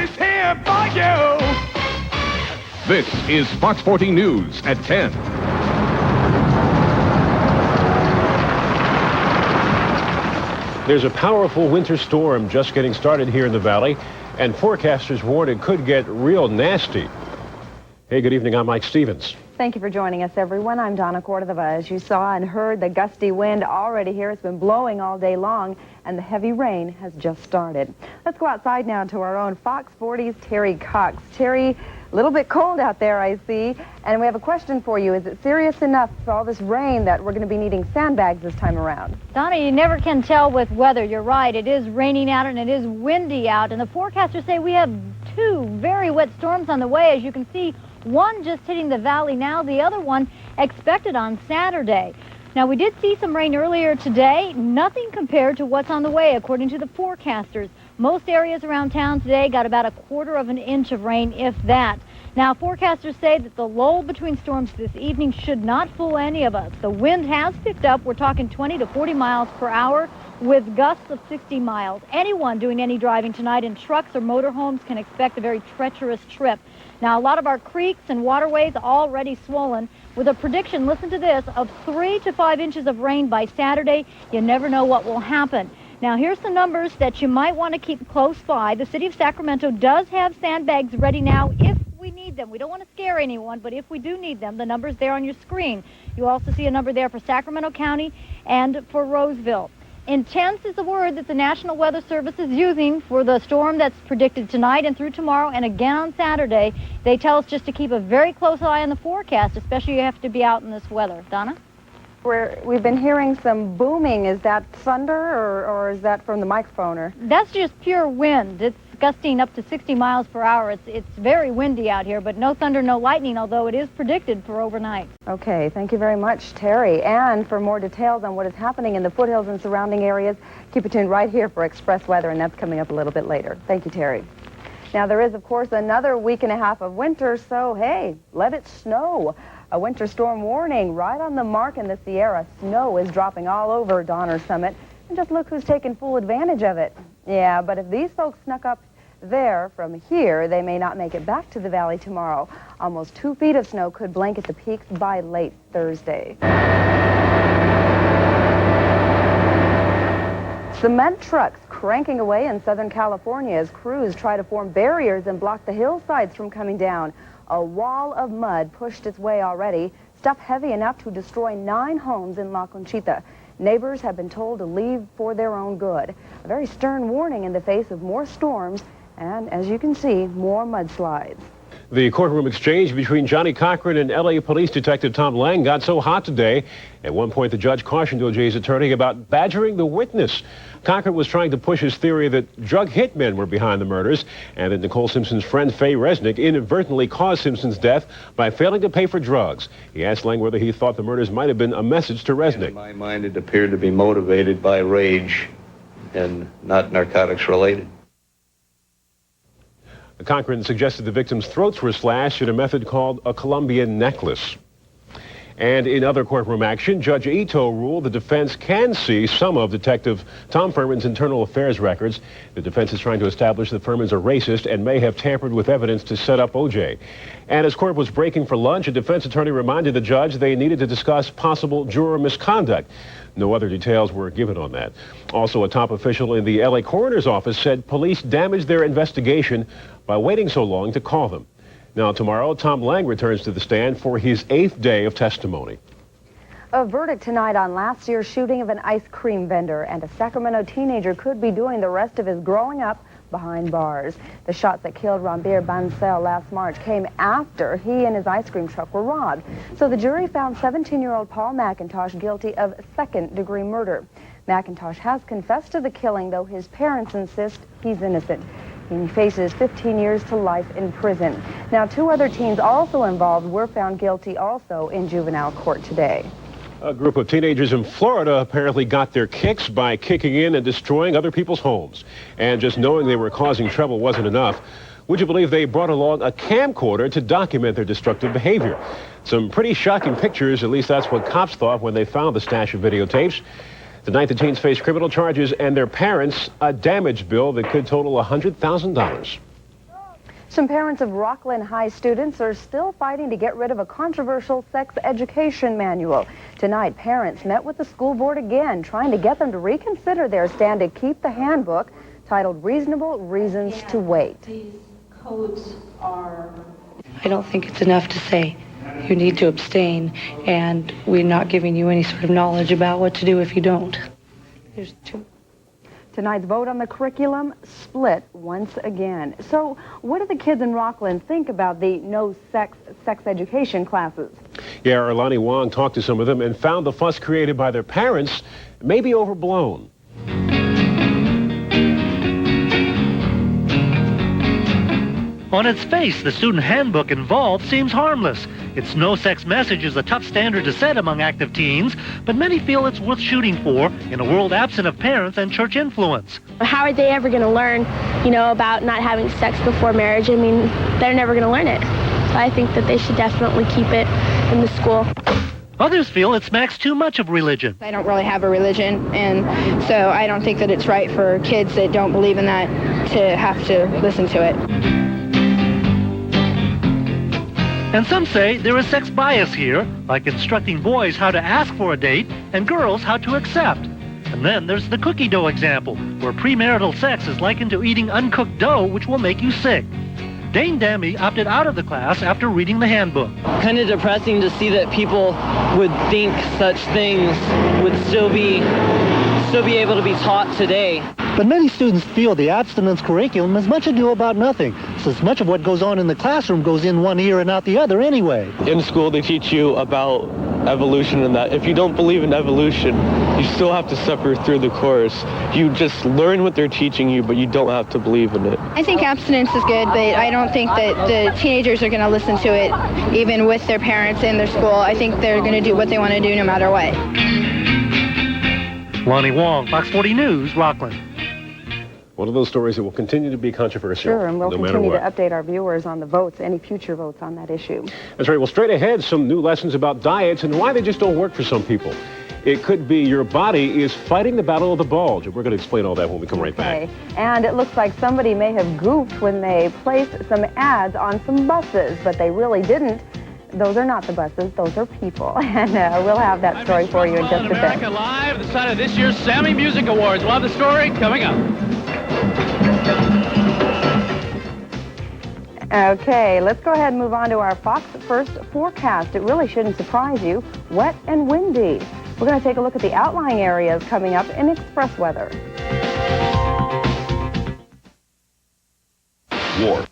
is here for you. This is Fox 14 News at 10. There's a powerful winter storm just getting started here in the valley, and forecasters warn it could get real nasty. Hey, good evening. I'm Mike Stevens. Thank you for joining us, everyone. I'm Donna Cordova. As you saw and heard, the gusty wind already here. It's been blowing all day long, and the heavy rain has just started. Let's go outside now to our own Fox 40's Teri Cox. Teri, a little bit cold out there, I see. And we have a question for you. Is it serious enough for all this rain that we're going to be needing sandbags this time around? Donna, you never can tell with weather. You're right. It is raining out and it is windy out. And the forecasters say we have two very wet storms on the way. As you can see, one just hitting the valley now, the other one expected on Saturday. Now, we did see some rain earlier today. Nothing compared to what's on the way, according to the forecasters. Most areas around town today got about 1/4 of an inch of rain, if that. Now, forecasters say that the lull between storms this evening should not fool any of us. The wind has picked up. We're talking 20 to 40 miles per hour with gusts of 60 miles. Anyone doing any driving tonight in trucks or motorhomes can expect a very treacherous trip. Now, a lot of our creeks and waterways already swollen with a prediction, listen to this, of 3 to 5 inches of rain by Saturday. You never know what will happen. Now, here's the numbers that you might want to keep close by. The city of Sacramento does have sandbags ready now if we need them. We don't want to scare anyone, but if we do need them, the number's there on your screen. You also see a number there for Sacramento County and for Roseville. Intense is the word that the National Weather Service is using for the storm that's predicted tonight and through tomorrow and again on Saturday. They tell us just to keep a very close eye on the forecast, especially if you have to be out in this weather. Donna? We've been hearing some booming. Is that thunder or is that from the microphone? That's just pure wind. It's gusting up to 60 miles per hour. It's very windy out here, but no thunder, no lightning, although it is predicted for overnight. Okay, thank you very much, Teri. And for more details on what is happening in the foothills and surrounding areas, keep it tuned right here for Express Weather, and that's coming up a little bit later. Thank you, Teri. Now, there is, of course, another week and a half of winter, so, hey, let it snow. A winter storm warning right on the mark in the Sierra. Snow is dropping all over Donner Summit, and just look who's taking full advantage of it. Yeah, but if these folks snuck up there from here, they may not make it back to the valley tomorrow. Almost 2 feet of snow could blanket the peaks by late Thursday. Cement trucks cranking away in Southern California as crews try to form barriers and block the hillsides from coming down. A wall of mud pushed its way already, stuff heavy enough to destroy 9 homes in La Conchita. Neighbors have been told to leave for their own good. A very stern warning in the face of more storms and, as you can see, more mudslides. The courtroom exchange between Johnnie Cochran and L.A. Police Detective Tom Lang got so hot today. At one point, the judge cautioned O.J.'s attorney about badgering the witness. Cochran was trying to push his theory that drug hitmen were behind the murders and that Nicole Simpson's friend Faye Resnick inadvertently caused Simpson's death by failing to pay for drugs. He asked Lang whether he thought the murders might have been a message to Resnick. In my mind, it appeared to be motivated by rage and not narcotics related. Cochran suggested the victim's throats were slashed in a method called a Colombian necklace. And in other courtroom action, Judge Ito ruled the defense can see some of Detective Tom Fuhrman's internal affairs records. The defense is trying to establish that Fuhrman's a racist and may have tampered with evidence to set up O.J. And as court was breaking for lunch, a defense attorney reminded the judge they needed to discuss possible juror misconduct. No other details were given on that. Also, a top official in the L.A. coroner's office said police damaged their investigation by waiting so long to call them. Now, tomorrow, Tom Lang returns to the stand for his 8th day of testimony. A verdict tonight on last year's shooting of an ice cream vendor, and a Sacramento teenager could be doing the rest of his growing up behind bars. The shots that killed Rambir Bansel last March came after he and his ice cream truck were robbed. So the jury found 17-year-old Paul McIntosh guilty of second-degree murder. McIntosh has confessed to the killing, though his parents insist he's innocent. He faces 15 years to life in prison. Now, 2 other teens also involved were found guilty also in juvenile court today. A group of teenagers in Florida apparently got their kicks by kicking in and destroying other people's homes. And just knowing they were causing trouble wasn't enough. Would you believe they brought along a camcorder to document their destructive behavior? Some pretty shocking pictures, at least that's what cops thought when they found the stash of videotapes. Tonight, the teens face criminal charges and their parents a damage bill that could total $100,000. Some parents of Rocklin High students are still fighting to get rid of a controversial sex education manual. Tonight, parents met with the school board again, trying to get them to reconsider their stand to keep the handbook titled Reasonable Reasons to Wait. These codes are... I don't think it's enough to say you need to abstain, and we're not giving you any sort of knowledge about what to do if you don't. There's two. Tonight's vote on the curriculum split once again. So what do the kids in Rocklin think about the no sex education classes? Yeah, our Lonnie Wong talked to some of them and found the fuss created by their parents may be overblown. On its face, the student handbook involved seems harmless. Its no-sex message is a tough standard to set among active teens, but many feel it's worth shooting for in a world absent of parents and church influence. How are they ever going to learn, about not having sex before marriage? I mean, they're never going to learn it. So I think that they should definitely keep it in the school. Others feel it smacks too much of religion. I don't really have a religion, and so I don't think that it's right for kids that don't believe in that to have to listen to it. And some say there is sex bias here, like instructing boys how to ask for a date and girls how to accept. And then there's the cookie dough example, where premarital sex is likened to eating uncooked dough, which will make you sick. Dane Dammy opted out of the class after reading the handbook. Kind of depressing to see that people would think such things would still be able to be taught today. But many students feel the abstinence curriculum is much ado about nothing, since much of what goes on in the classroom goes in one ear and out the other anyway. In school, they teach you about evolution and that. If you don't believe in evolution, you still have to suffer through the course. You just learn what they're teaching you, but you don't have to believe in it. I think abstinence is good, but I don't think that the teenagers are going to listen to it, even with their parents in their school. I think they're going to do what they want to do no matter what. Lonnie Wong, Fox 40 News, Rocklin. One of those stories that will continue to be controversial. Sure, and we'll no matter continue what. to update our viewers on the votes, any future votes on that issue. That's right. Well, straight ahead, some new lessons about diets and why they just don't work for some people. It could be your body is fighting the battle of the bulge. We're going to explain all that when we come right back. And it looks like somebody may have goofed when they placed some ads on some buses, but they really didn't. Those are not the buses, those are people. And we'll have that story for you in just a bit. America Live, the side of this year's Sammy Music Awards. We'll have the story coming up. Okay, let's go ahead and move on to our Fox First forecast. It really shouldn't surprise you. Wet and windy. We're going to take a look at the outlying areas coming up in express weather. War.